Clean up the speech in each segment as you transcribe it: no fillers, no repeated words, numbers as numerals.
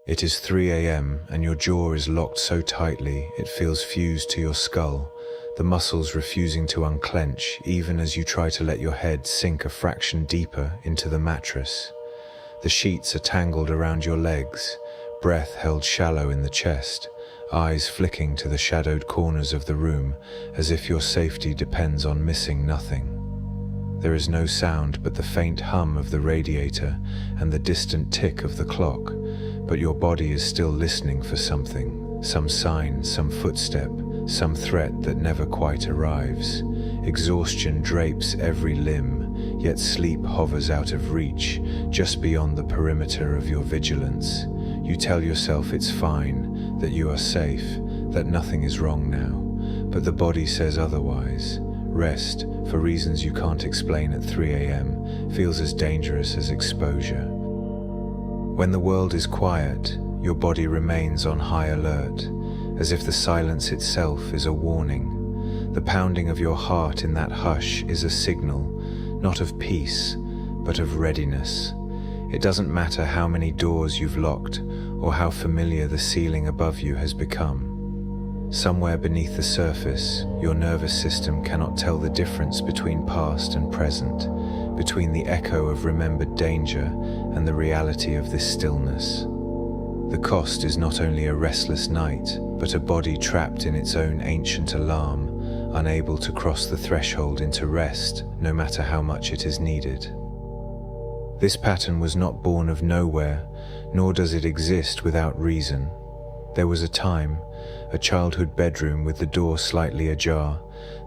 It is 3 a.m. and your jaw is locked so tightly it feels fused to your skull, the muscles refusing to unclench even as you try to let your head sink a fraction deeper into the mattress. The sheets are tangled around your legs, breath held shallow in the chest, eyes flicking to the shadowed corners of the room as if your safety depends on missing nothing. There is no sound but the faint hum of the radiator and the distant tick of the clock, but your body is still listening for something, some sign, some footstep, some threat that never quite arrives. Exhaustion drapes every limb, yet sleep hovers out of reach, just beyond the perimeter of your vigilance. You tell yourself it's fine, that you are safe, that nothing is wrong now, but the body says otherwise. Rest, for reasons you can't explain at 3 a.m., feels as dangerous as exposure. When the world is quiet, your body remains on high alert, as if the silence itself is a warning. The pounding of your heart in that hush is a signal, not of peace, but of readiness. It doesn't matter how many doors you've locked, or how familiar the ceiling above you has become. Somewhere beneath the surface, your nervous system cannot tell the difference between past and present, between the echo of remembered danger and the reality of this stillness. The cost is not only a restless night, but a body trapped in its own ancient alarm, unable to cross the threshold into rest, no matter how much it is needed. This pattern was not born of nowhere, nor does it exist without reason. There was a time, a childhood bedroom with the door slightly ajar,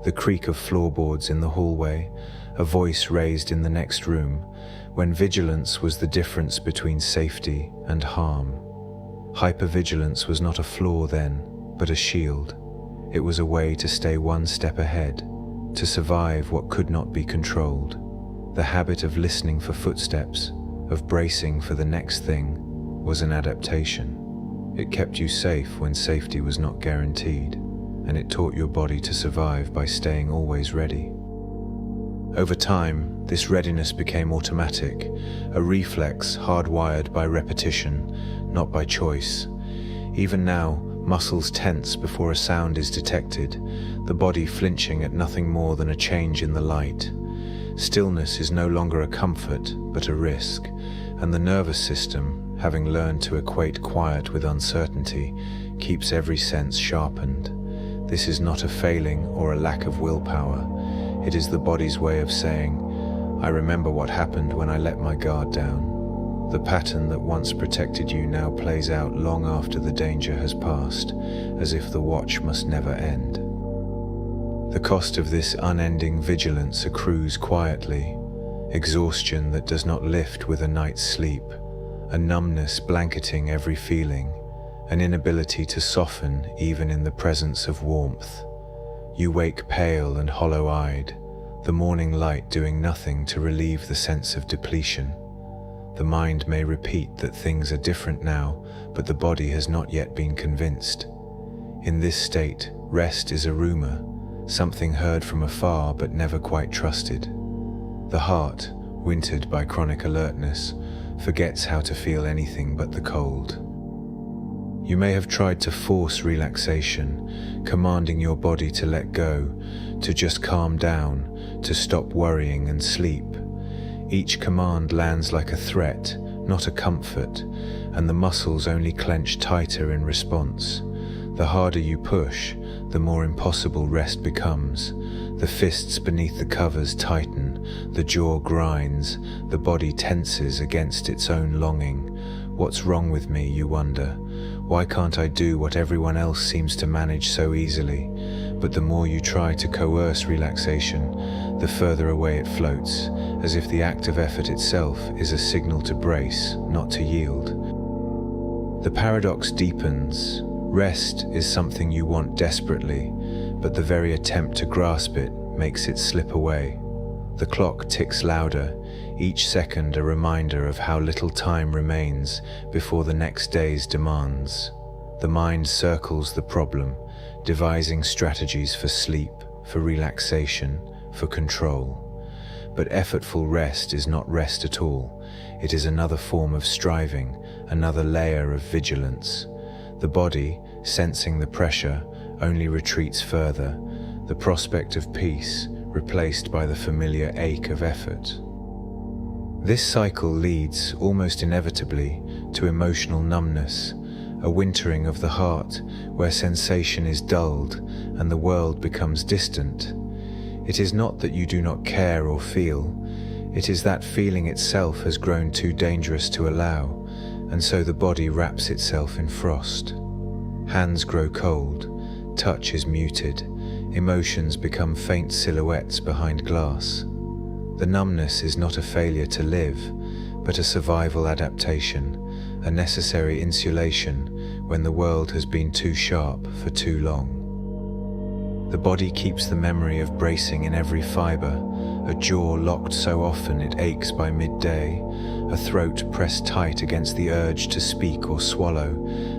the creak of floorboards in the hallway, a voice raised in the next room, when vigilance was the difference between safety and harm. Hypervigilance was not a flaw then, but a shield. It was a way to stay one step ahead, to survive what could not be controlled. The habit of listening for footsteps, of bracing for the next thing, was an adaptation. It kept you safe when safety was not guaranteed, and it taught your body to survive by staying always ready. Over time, this readiness became automatic, a reflex hardwired by repetition, not by choice. Even now, muscles tense before a sound is detected, the body flinching at nothing more than a change in the light. Stillness is no longer a comfort, but a risk, and the nervous system, having learned to equate quiet with uncertainty, keeps every sense sharpened. This is not a failing or a lack of willpower. It is the body's way of saying, I remember what happened when I let my guard down. The pattern that once protected you now plays out long after the danger has passed, as if the watch must never end. The cost of this unending vigilance accrues quietly, exhaustion that does not lift with a night's sleep, a numbness blanketing every feeling, an inability to soften even in the presence of warmth. You wake pale and hollow-eyed, the morning light doing nothing to relieve the sense of depletion. The mind may repeat that things are different now, but the body has not yet been convinced. In this state, rest is a rumor, something heard from afar but never quite trusted. The heart, wintered by chronic alertness, forgets how to feel anything but the cold. You may have tried to force relaxation, commanding your body to let go, to just calm down, to stop worrying and sleep. Each command lands like a threat, not a comfort, and the muscles only clench tighter in response. The harder you push, the more impossible rest becomes. The fists beneath the covers tighten, the jaw grinds, the body tenses against its own longing. What's wrong with me, you wonder? Why can't I do what everyone else seems to manage so easily? But the more you try to coerce relaxation, the further away it floats, as if the act of effort itself is a signal to brace, not to yield. The paradox deepens. Rest is something you want desperately, but the very attempt to grasp it makes it slip away. The clock ticks louder, each second a reminder of how little time remains before the next day's demands. The mind circles the problem, devising strategies for sleep, for relaxation, for control. But effortful rest is not rest at all. It is another form of striving, another layer of vigilance. The body, sensing the pressure, only retreats further, the prospect of peace replaced by the familiar ache of effort. This cycle leads, almost inevitably, to emotional numbness, a wintering of the heart where sensation is dulled and the world becomes distant. It is not that you do not care or feel, it is that feeling itself has grown too dangerous to allow, and so the body wraps itself in frost. Hands grow cold, touch is muted, emotions become faint silhouettes behind glass. The numbness is not a failure to live, but a survival adaptation, a necessary insulation when the world has been too sharp for too long. The body keeps the memory of bracing in every fibre, a jaw locked so often it aches by midday, a throat pressed tight against the urge to speak or swallow,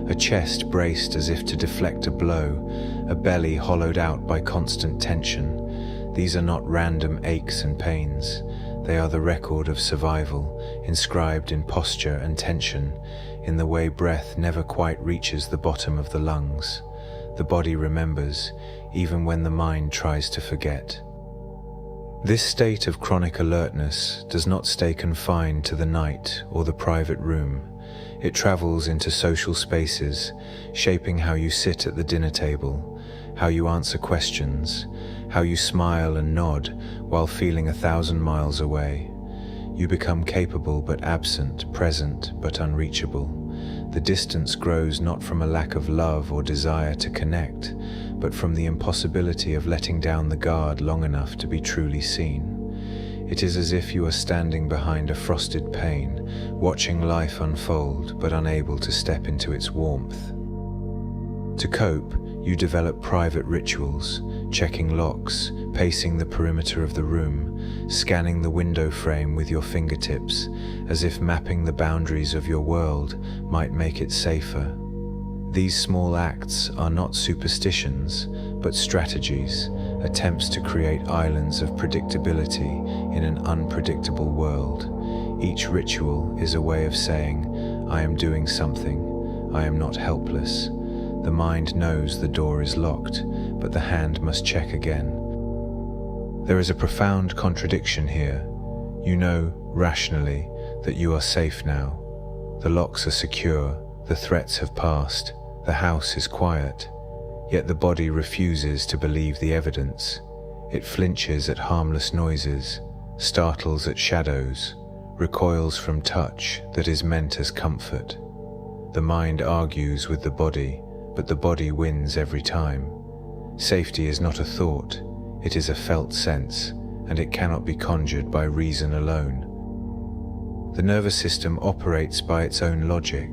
a chest braced as if to deflect a blow, a belly hollowed out by constant tension. These are not random aches and pains. They are the record of survival, inscribed in posture and tension, in the way breath never quite reaches the bottom of the lungs. The body remembers, even when the mind tries to forget. This state of chronic alertness does not stay confined to the night or the private room. It travels into social spaces, shaping how you sit at the dinner table, how you answer questions, how you smile and nod while feeling 1,000 miles away. You become capable but absent, present but unreachable. The distance grows not from a lack of love or desire to connect, but from the impossibility of letting down the guard long enough to be truly seen. It is as if you are standing behind a frosted pane, watching life unfold but unable to step into its warmth. To cope, you develop private rituals, checking locks, pacing the perimeter of the room, scanning the window frame with your fingertips, as if mapping the boundaries of your world might make it safer. These small acts are not superstitions, but strategies, attempts to create islands of predictability in an unpredictable world. Each ritual is a way of saying, I am doing something, I am not helpless. The mind knows the door is locked, but the hand must check again. There is a profound contradiction here. You know, rationally, that you are safe now. The locks are secure, the threats have passed, the house is quiet. Yet the body refuses to believe the evidence. It flinches at harmless noises, startles at shadows, recoils from touch that is meant as comfort. The mind argues with the body, but the body wins every time. Safety is not a thought, it is a felt sense, and it cannot be conjured by reason alone. The nervous system operates by its own logic.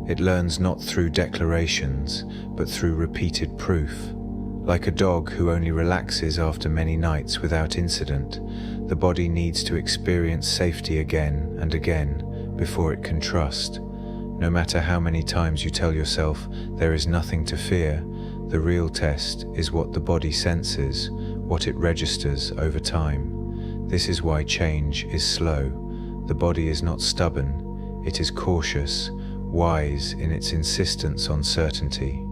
It learns not through declarations, but through repeated proof. Like a dog who only relaxes after many nights without incident, the body needs to experience safety again and again before it can trust. No matter how many times you tell yourself there is nothing to fear, the real test is what the body senses, what it registers over time. This is why change is slow. The body is not stubborn, it is cautious, wise in its insistence on certainty.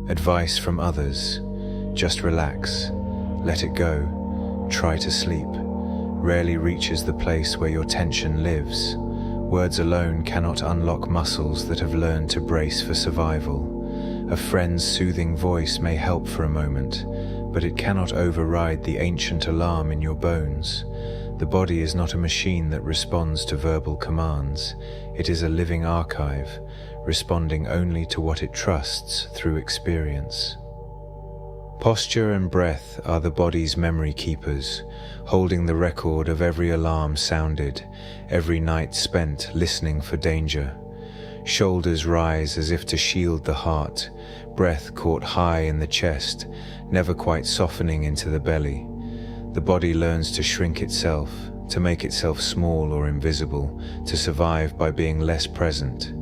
Advice from others: just relax, let it go, try to sleep, rarely reaches the place where your tension lives. Words alone cannot unlock muscles that have learned to brace for survival. A friend's soothing voice may help for a moment, but it cannot override the ancient alarm in your bones. The body is not a machine that responds to verbal commands. It is a living archive, responding only to what it trusts through experience. Posture and breath are the body's memory keepers, holding the record of every alarm sounded, every night spent listening for danger. Shoulders rise as if to shield the heart, breath caught high in the chest, never quite softening into the belly. The body learns to shrink itself, to make itself small or invisible, to survive by being less present.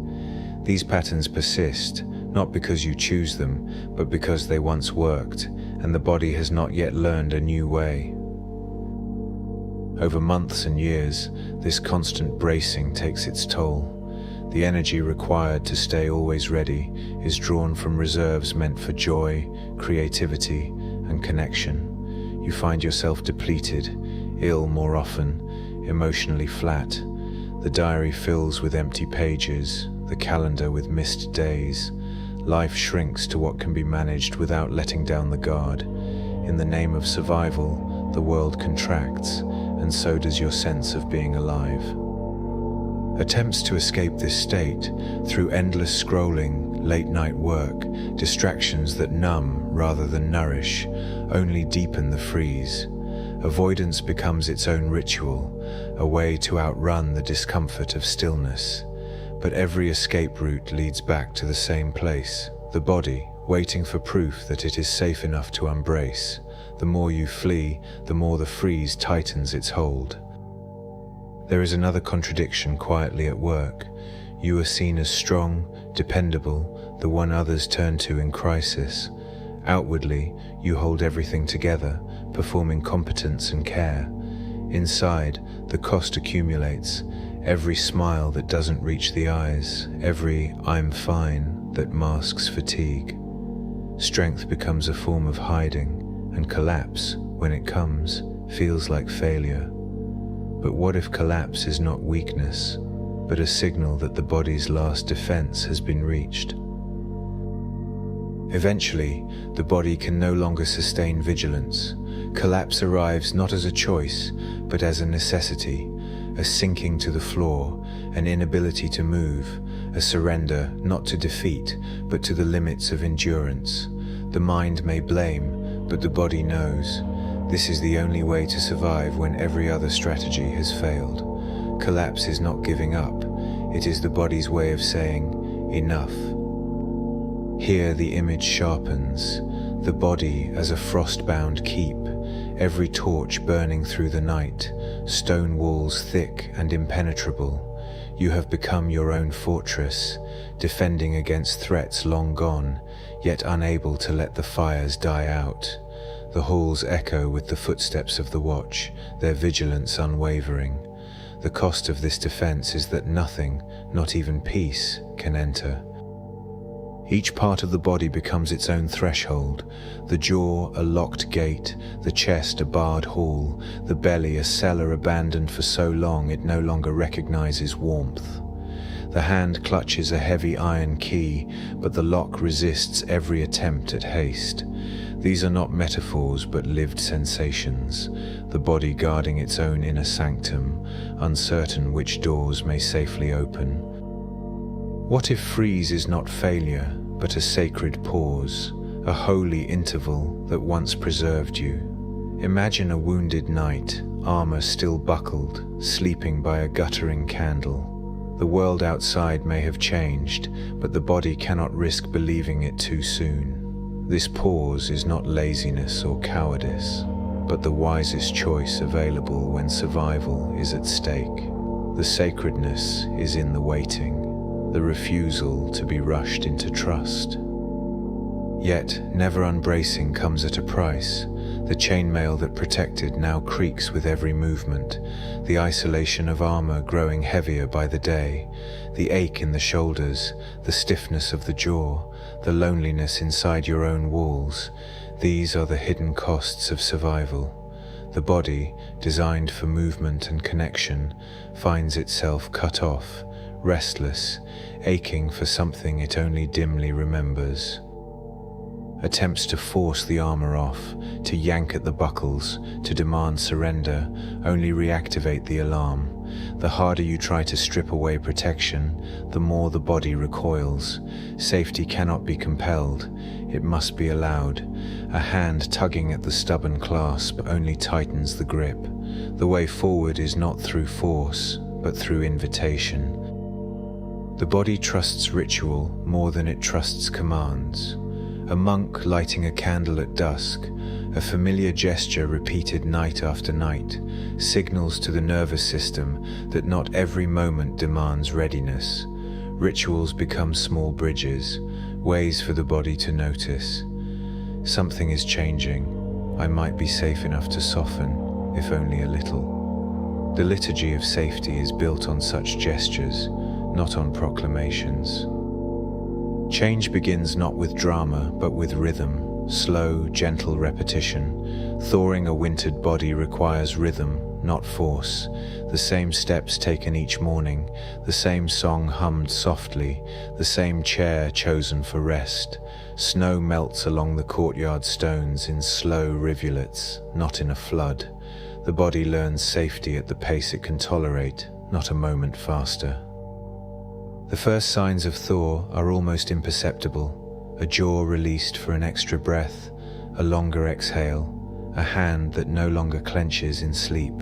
These patterns persist, not because you choose them, but because they once worked, and the body has not yet learned a new way. Over months and years, this constant bracing takes its toll. The energy required to stay always ready is drawn from reserves meant for joy, creativity, and connection. You find yourself depleted, ill more often, emotionally flat. The diary fills with empty pages, the calendar with missed days. Life shrinks to what can be managed without letting down the guard. In the name of survival, the world contracts, and so does your sense of being alive. Attempts to escape this state through endless scrolling, late-night work, distractions that numb rather than nourish, only deepen the freeze. Avoidance becomes its own ritual, a way to outrun the discomfort of stillness. But every escape route leads back to the same place, the body, waiting for proof that it is safe enough to embrace. The more you flee, the more the freeze tightens its hold. There is another contradiction quietly at work. You are seen as strong, dependable, the one others turn to in crisis. Outwardly, you hold everything together, performing competence and care. Inside, the cost accumulates. Every smile that doesn't reach the eyes, every "I'm fine" that masks fatigue. Strength becomes a form of hiding, and collapse, when it comes, feels like failure. But what if collapse is not weakness, but a signal that the body's last defense has been reached? Eventually, the body can no longer sustain vigilance. Collapse arrives not as a choice, but as a necessity, a sinking to the floor, an inability to move, a surrender not to defeat, but to the limits of endurance. The mind may blame, but the body knows. This is the only way to survive when every other strategy has failed. Collapse is not giving up. It is the body's way of saying, enough. Here the image sharpens, the body as a frost-bound keep, every torch burning through the night, stone walls thick and impenetrable. You have become your own fortress, defending against threats long gone, yet unable to let the fires die out. The halls echo with the footsteps of the watch, their vigilance unwavering. The cost of this defense is that nothing, not even peace, can enter. Each part of the body becomes its own threshold, the jaw a locked gate, the chest a barred hall, the belly a cellar abandoned for so long it no longer recognizes warmth. The hand clutches a heavy iron key, but the lock resists every attempt at haste. These are not metaphors but lived sensations, the body guarding its own inner sanctum, uncertain which doors may safely open. What if freeze is not failure, but a sacred pause, a holy interval that once preserved you? Imagine a wounded knight, armor still buckled, sleeping by a guttering candle. The world outside may have changed, but the body cannot risk believing it too soon. This pause is not laziness or cowardice, but the wisest choice available when survival is at stake. The sacredness is in the waiting, the refusal to be rushed into trust. Yet, never unbracing comes at a price. The chainmail that protected now creaks with every movement, the isolation of armor growing heavier by the day, the ache in the shoulders, the stiffness of the jaw, the loneliness inside your own walls. These are the hidden costs of survival. The body, designed for movement and connection, finds itself cut off, restless, aching for something it only dimly remembers. Attempts to force the armor off, to yank at the buckles, to demand surrender, only reactivate the alarm. The harder you try to strip away protection, the more the body recoils. Safety cannot be compelled, it must be allowed. A hand tugging at the stubborn clasp only tightens the grip. The way forward is not through force, but through invitation. The body trusts ritual more than it trusts commands. A monk lighting a candle at dusk, a familiar gesture repeated night after night, signals to the nervous system that not every moment demands readiness. Rituals become small bridges, ways for the body to notice. Something is changing. I might be safe enough to soften, if only a little. The liturgy of safety is built on such gestures, not on proclamations. Change begins not with drama, but with rhythm, slow, gentle repetition. Thawing a wintered body requires rhythm, not force. The same steps taken each morning, the same song hummed softly, the same chair chosen for rest. Snow melts along the courtyard stones in slow rivulets, not in a flood. The body learns safety at the pace it can tolerate, not a moment faster. The first signs of thaw are almost imperceptible: a jaw released for an extra breath, a longer exhale, a hand that no longer clenches in sleep.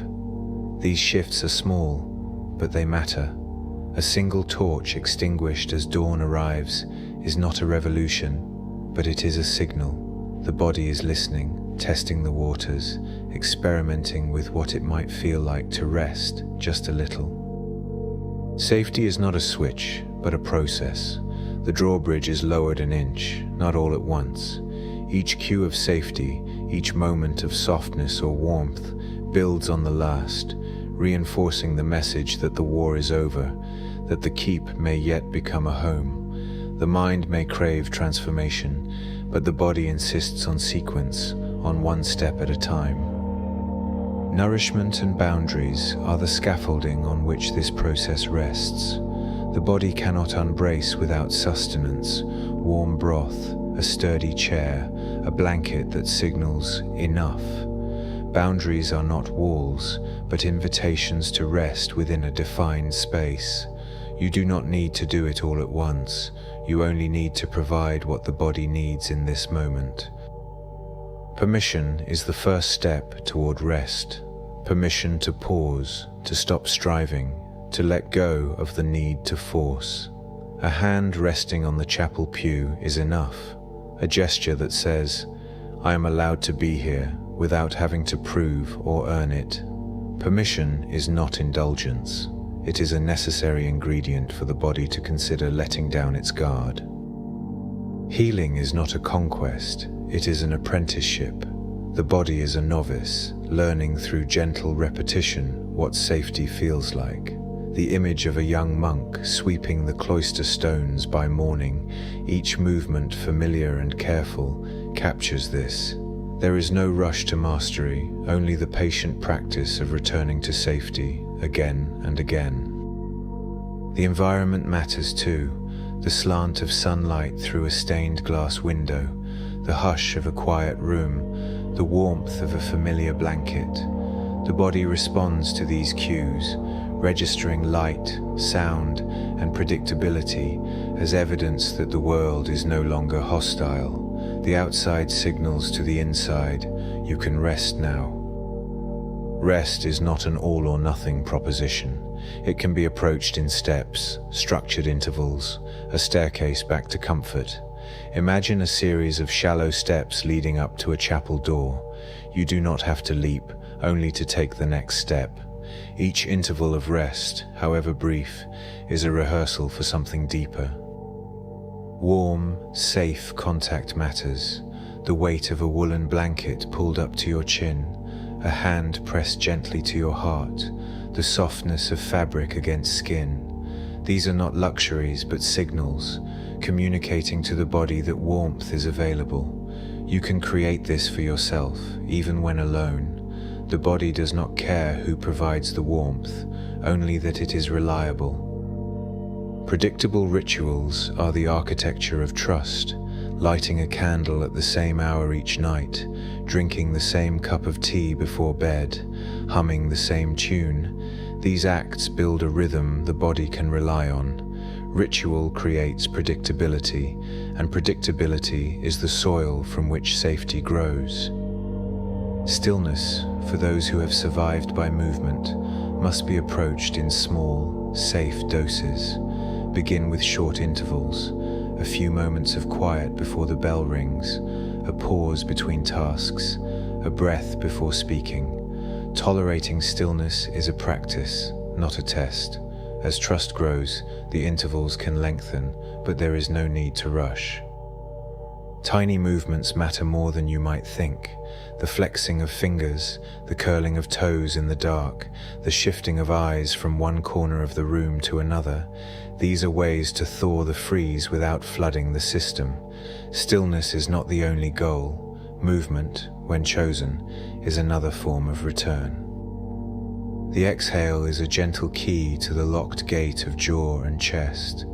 These shifts are small, but they matter. A single torch extinguished as dawn arrives is not a revolution, but it is a signal. The body is listening, testing the waters, experimenting with what it might feel like to rest just a little. Safety is not a switch, but a process. The drawbridge is lowered an inch, not all at once. Each cue of safety, each moment of softness or warmth, builds on the last, reinforcing the message that the war is over, that the keep may yet become a home. The mind may crave transformation, but the body insists on sequence, on one step at a time. Nourishment and boundaries are the scaffolding on which this process rests. The body cannot unbrace without sustenance, warm broth, a sturdy chair, a blanket that signals enough. Boundaries are not walls, but invitations to rest within a defined space. You do not need to do it all at once. You only need to provide what the body needs in this moment. Permission is the first step toward rest. Permission to pause, to stop striving, to let go of the need to force. A hand resting on the chapel pew is enough, a gesture that says, "I am allowed to be here," without having to prove or earn it. Permission is not indulgence. It is a necessary ingredient for the body to consider letting down its guard. Healing is not a conquest, it is an apprenticeship. The body is a novice, learning through gentle repetition what safety feels like. The image of a young monk sweeping the cloister stones by morning, each movement familiar and careful, captures this. There is no rush to mastery, only the patient practice of returning to safety again and again. The environment matters too. The slant of sunlight through a stained glass window, the hush of a quiet room, the warmth of a familiar blanket. The body responds to these cues, registering light, sound, and predictability as evidence that the world is no longer hostile. The outside signals to the inside, you can rest now. Rest is not an all-or-nothing proposition. It can be approached in steps, structured intervals, a staircase back to comfort. Imagine a series of shallow steps leading up to a chapel door. You do not have to leap, only to take the next step. Each interval of rest, however brief, is a rehearsal for something deeper. Warm, safe contact matters. The weight of a woolen blanket pulled up to your chin, a hand pressed gently to your heart, the softness of fabric against skin. These are not luxuries but signals, communicating to the body that warmth is available. You can create this for yourself, even when alone. The body does not care who provides the warmth, only that it is reliable. Predictable rituals are the architecture of trust, lighting a candle at the same hour each night, drinking the same cup of tea before bed, humming the same tune. These acts build a rhythm the body can rely on. Ritual creates predictability, and predictability is the soil from which safety grows. Stillness, for those who have survived by movement, must be approached in small, safe doses. Begin with short intervals, a few moments of quiet before the bell rings, a pause between tasks, a breath before speaking. Tolerating stillness is a practice, not a test. As trust grows, the intervals can lengthen, but there is no need to rush. Tiny movements matter more than you might think. The flexing of fingers, the curling of toes in the dark, the shifting of eyes from one corner of the room to another. These are ways to thaw the freeze without flooding the system. Stillness is not the only goal. Movement, when chosen, is another form of return. The exhale is a gentle key to the locked gate of jaw and chest.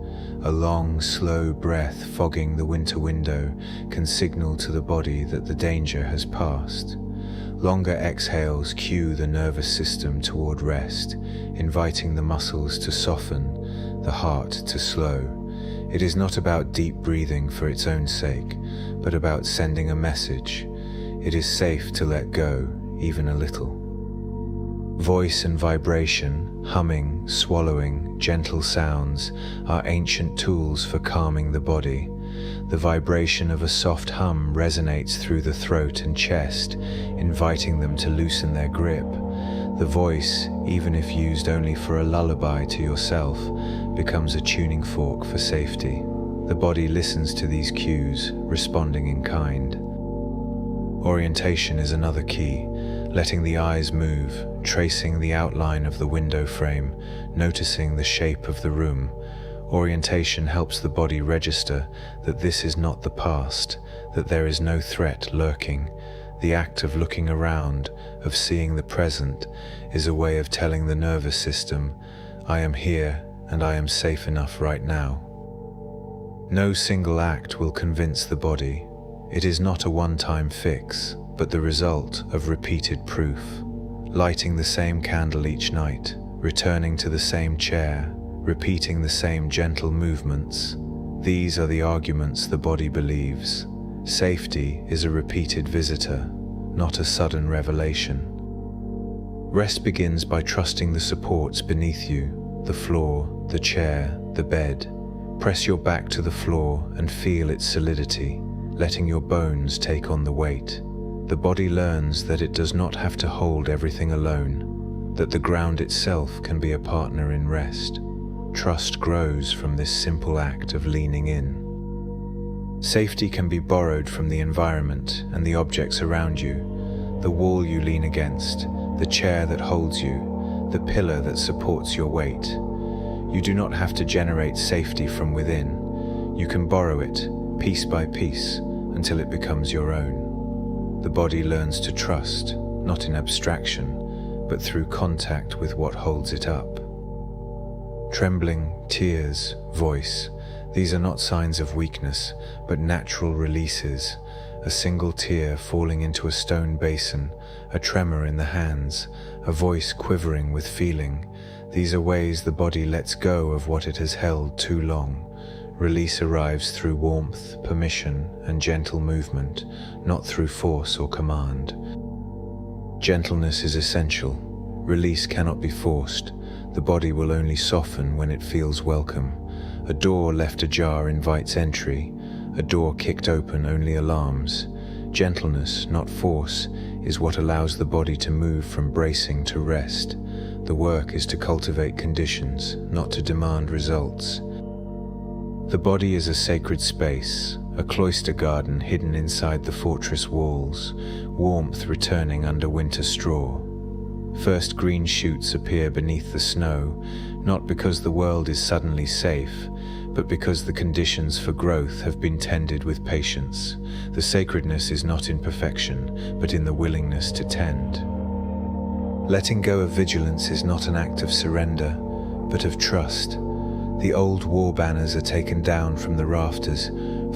A long, slow breath fogging the winter window can signal to the body that the danger has passed. Longer exhales cue the nervous system toward rest, inviting the muscles to soften, the heart to slow. It is not about deep breathing for its own sake, but about sending a message. It is safe to let go, even a little. Voice and vibration, humming, swallowing, gentle sounds are ancient tools for calming the body. The vibration of a soft hum resonates through the throat and chest, inviting them to loosen their grip. The voice, even if used only for a lullaby to yourself, becomes a tuning fork for safety. The body listens to these cues, responding in kind. Orientation is another key. Letting the eyes move, tracing the outline of the window frame, noticing the shape of the room. Orientation helps the body register that this is not the past, that there is no threat lurking. The act of looking around, of seeing the present, is a way of telling the nervous system, I am here and I am safe enough right now. No single act will convince the body. It is not a one-time fix, but the result of repeated proof. Lighting the same candle each night, returning to the same chair, repeating the same gentle movements. These are the arguments the body believes. Safety is a repeated visitor, not a sudden revelation. Rest begins by trusting the supports beneath you, the floor, the chair, the bed. Press your back to the floor and feel its solidity, letting your bones take on the weight. The body learns that it does not have to hold everything alone, that the ground itself can be a partner in rest. Trust grows from this simple act of leaning in. Safety can be borrowed from the environment and the objects around you, the wall you lean against, the chair that holds you, the pillar that supports your weight. You do not have to generate safety from within. You can borrow it, piece by piece, until it becomes your own. The body learns to trust, not in abstraction, but through contact with what holds it up. Trembling, tears, voice, these are not signs of weakness, but natural releases. A single tear falling into a stone basin, a tremor in the hands, a voice quivering with feeling. These are ways the body lets go of what it has held too long. Release arrives through warmth, permission, and gentle movement, not through force or command. Gentleness is essential. Release cannot be forced. The body will only soften when it feels welcome. A door left ajar invites entry. A door kicked open only alarms. Gentleness, not force, is what allows the body to move from bracing to rest. The work is to cultivate conditions, not to demand results. The body is a sacred space, a cloister garden hidden inside the fortress walls, warmth returning under winter straw. First green shoots appear beneath the snow, not because the world is suddenly safe, but because the conditions for growth have been tended with patience. The sacredness is not in perfection, but in the willingness to tend. Letting go of vigilance is not an act of surrender, but of trust. The old war banners are taken down from the rafters,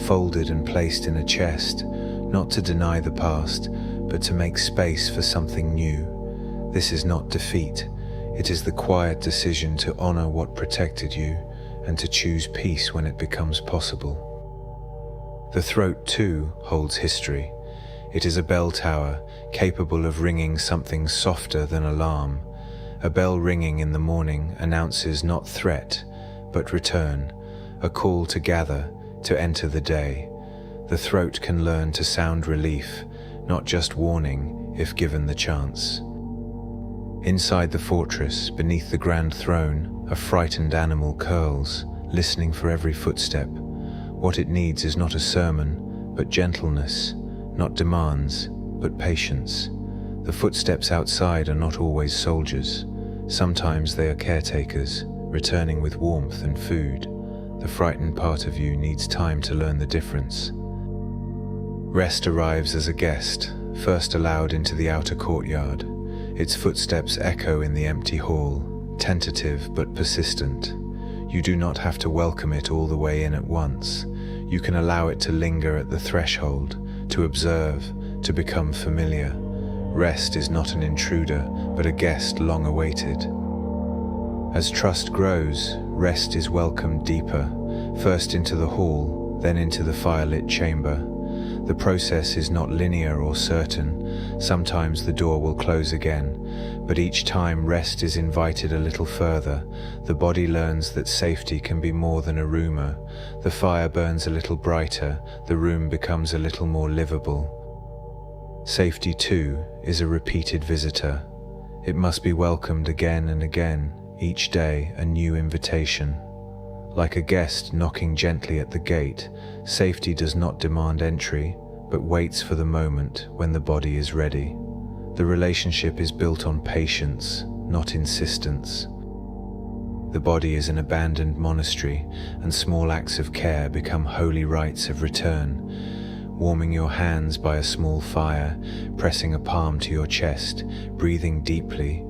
folded and placed in a chest, not to deny the past, but to make space for something new. This is not defeat. It is the quiet decision to honor what protected you and to choose peace when it becomes possible. The throat, too, holds history. It is a bell tower, capable of ringing something softer than alarm. A bell ringing in the morning announces not threat, but return, a call to gather, to enter the day. The throat can learn to sound relief, not just warning, if given the chance. Inside the fortress, beneath the grand throne, a frightened animal curls, listening for every footstep. What it needs is not a sermon, but gentleness, not demands, but patience. The footsteps outside are not always soldiers. Sometimes they are caretakers, returning with warmth and food. The frightened part of you needs time to learn the difference. Rest arrives as a guest, first allowed into the outer courtyard. Its footsteps echo in the empty hall, tentative but persistent. You do not have to welcome it all the way in at once. You can allow it to linger at the threshold, to observe, to become familiar. Rest is not an intruder, but a guest long awaited. As trust grows, rest is welcomed deeper, first into the hall, then into the firelit chamber. The process is not linear or certain. Sometimes the door will close again, but each time rest is invited a little further. The body learns that safety can be more than a rumor. The fire burns a little brighter, the room becomes a little more livable. Safety, too, is a repeated visitor. It must be welcomed again and again, each day a new invitation. Like a guest knocking gently at the gate, safety does not demand entry, but waits for the moment when the body is ready. The relationship is built on patience, not insistence. The body is an abandoned monastery, and small acts of care become holy rites of return. Warming your hands by a small fire, pressing a palm to your chest, breathing deeply.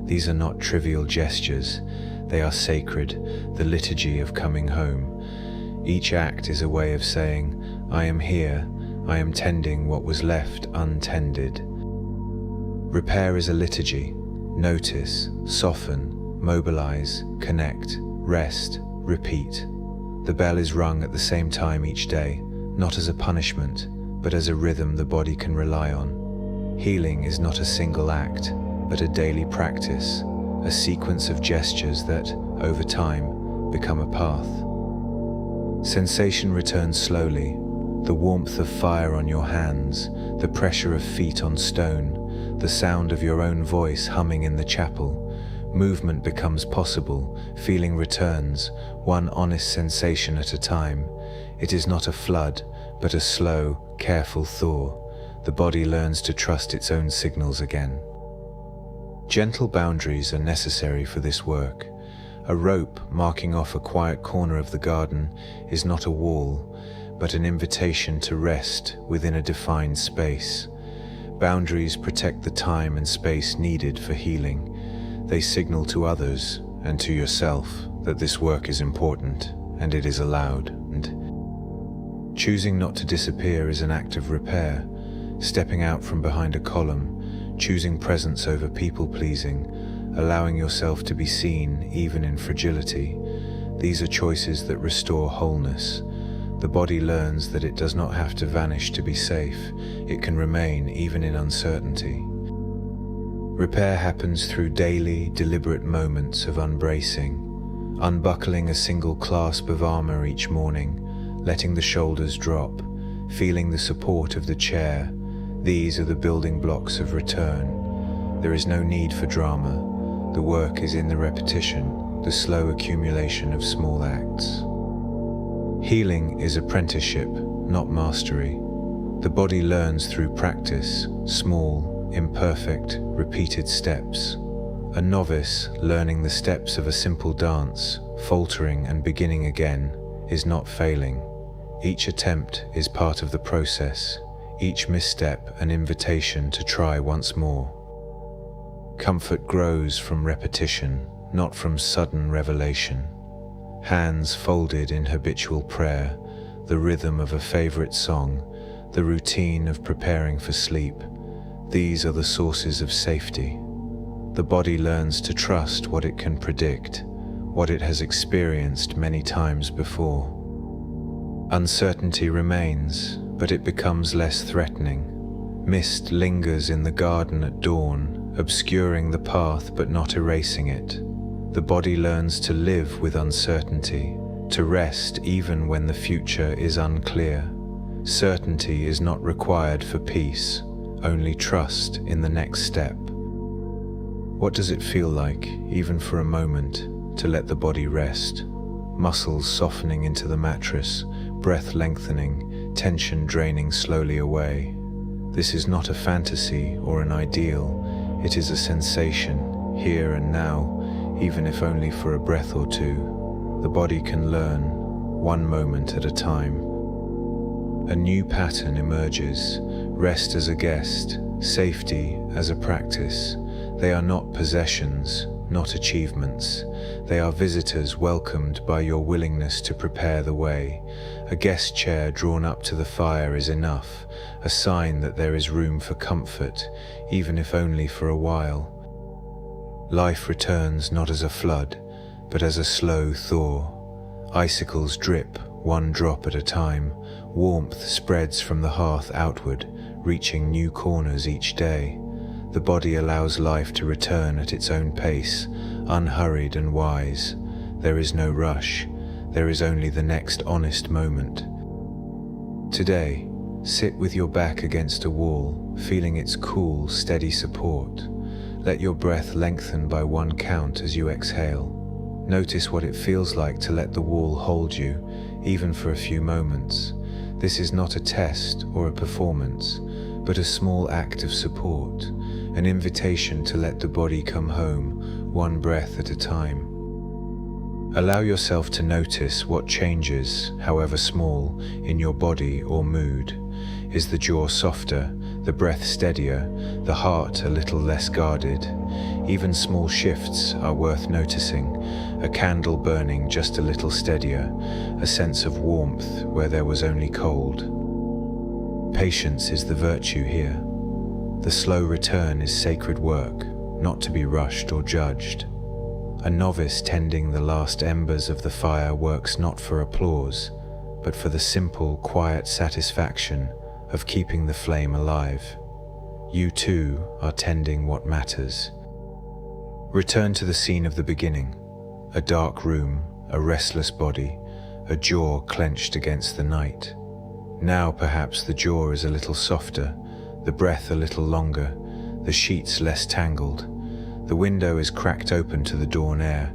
These are not trivial gestures. They are sacred, the liturgy of coming home. Each act is a way of saying, I am here, I am tending what was left untended. Repair is a liturgy. Notice, soften, mobilize, connect, rest, repeat. The bell is rung at the same time each day, not as a punishment, but as a rhythm the body can rely on. Healing is not a single act, but a daily practice, a sequence of gestures that, over time, become a path. Sensation returns slowly, the warmth of fire on your hands, the pressure of feet on stone, the sound of your own voice humming in the chapel. Movement becomes possible, feeling returns, one honest sensation at a time. It is not a flood, but a slow, careful thaw. The body learns to trust its own signals again. Gentle boundaries are necessary for this work. A rope marking off a quiet corner of the garden is not a wall, but an invitation to rest within a defined space. Boundaries protect the time and space needed for healing. They signal to others and to yourself that this work is important and it is allowed. And choosing not to disappear is an act of repair. Stepping out from behind a column, choosing presence over people-pleasing, allowing yourself to be seen even in fragility. These are choices that restore wholeness. The body learns that it does not have to vanish to be safe. It can remain even in uncertainty. Repair happens through daily, deliberate moments of unbracing, unbuckling a single clasp of armor each morning, letting the shoulders drop, feeling the support of the chair. These are the building blocks of return. There is no need for drama. The work is in the repetition, the slow accumulation of small acts. Healing is apprenticeship, not mastery. The body learns through practice, small, imperfect, repeated steps. A novice learning the steps of a simple dance, faltering and beginning again, is not failing. Each attempt is part of the process. Each misstep an invitation to try once more. Comfort grows from repetition, not from sudden revelation. Hands folded in habitual prayer, the rhythm of a favorite song, the routine of preparing for sleep. These are the sources of safety. The body learns to trust what it can predict, what it has experienced many times before. Uncertainty remains, but it becomes less threatening. Mist lingers in the garden at dawn, obscuring the path but not erasing it. The body learns to live with uncertainty, to rest even when the future is unclear. Certainty is not required for peace, only trust in the next step. What does it feel like, even for a moment, to let the body rest? Muscles softening into the mattress, breath lengthening, tension draining slowly away. This is not a fantasy or an ideal, it is a sensation, here and now, even if only for a breath or two. The body can learn, one moment at a time. A new pattern emerges, rest as a guest, safety as a practice. They are not possessions, not achievements. They are visitors welcomed by your willingness to prepare the way. A guest chair drawn up to the fire is enough, a sign that there is room for comfort, even if only for a while. Life returns not as a flood, but as a slow thaw. Icicles drip, one drop at a time. Warmth spreads from the hearth outward, reaching new corners each day. The body allows life to return at its own pace, unhurried and wise. There is no rush. There is only the next honest moment. Today, sit with your back against a wall, feeling its cool, steady support. Let your breath lengthen by one count as you exhale. Notice what it feels like to let the wall hold you, even for a few moments. This is not a test or a performance, but a small act of support, an invitation to let the body come home, one breath at a time. Allow yourself to notice what changes, however small, in your body or mood. Is the jaw softer, the breath steadier, the heart a little less guarded? Even small shifts are worth noticing. A candle burning just a little steadier, a sense of warmth where there was only cold. Patience is the virtue here. The slow return is sacred work, not to be rushed or judged. A novice tending the last embers of the fire works not for applause, but for the simple, quiet satisfaction of keeping the flame alive. You too are tending what matters. Return to the scene of the beginning. A dark room, a restless body, a jaw clenched against the night. Now perhaps the jaw is a little softer, the breath a little longer, the sheets less tangled. The window is cracked open to the dawn air,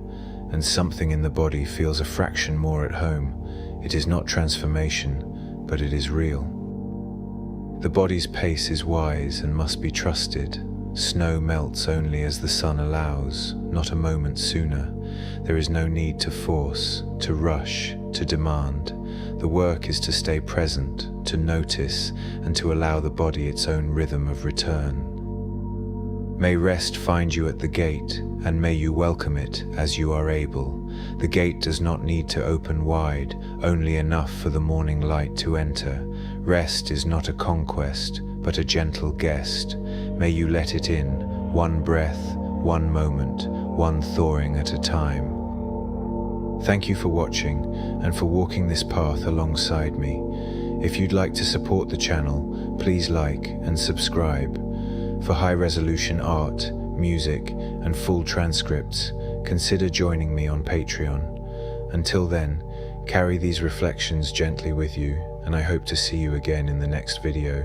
and something in the body feels a fraction more at home. It is not transformation, but it is real. The body's pace is wise and must be trusted. Snow melts only as the sun allows, not a moment sooner. There is no need to force, to rush, to demand. The work is to stay present, to notice, and to allow the body its own rhythm of return. May rest find you at the gate, and may you welcome it as you are able. The gate does not need to open wide, only enough for the morning light to enter. Rest is not a conquest, but a gentle guest. May you let it in, one breath, one moment, one thawing at a time. Thank you for watching and for walking this path alongside me. If you'd like to support the channel, please like and subscribe. For high-resolution art, music, and full transcripts, consider joining me on Patreon. Until then, carry these reflections gently with you, and I hope to see you again in the next video.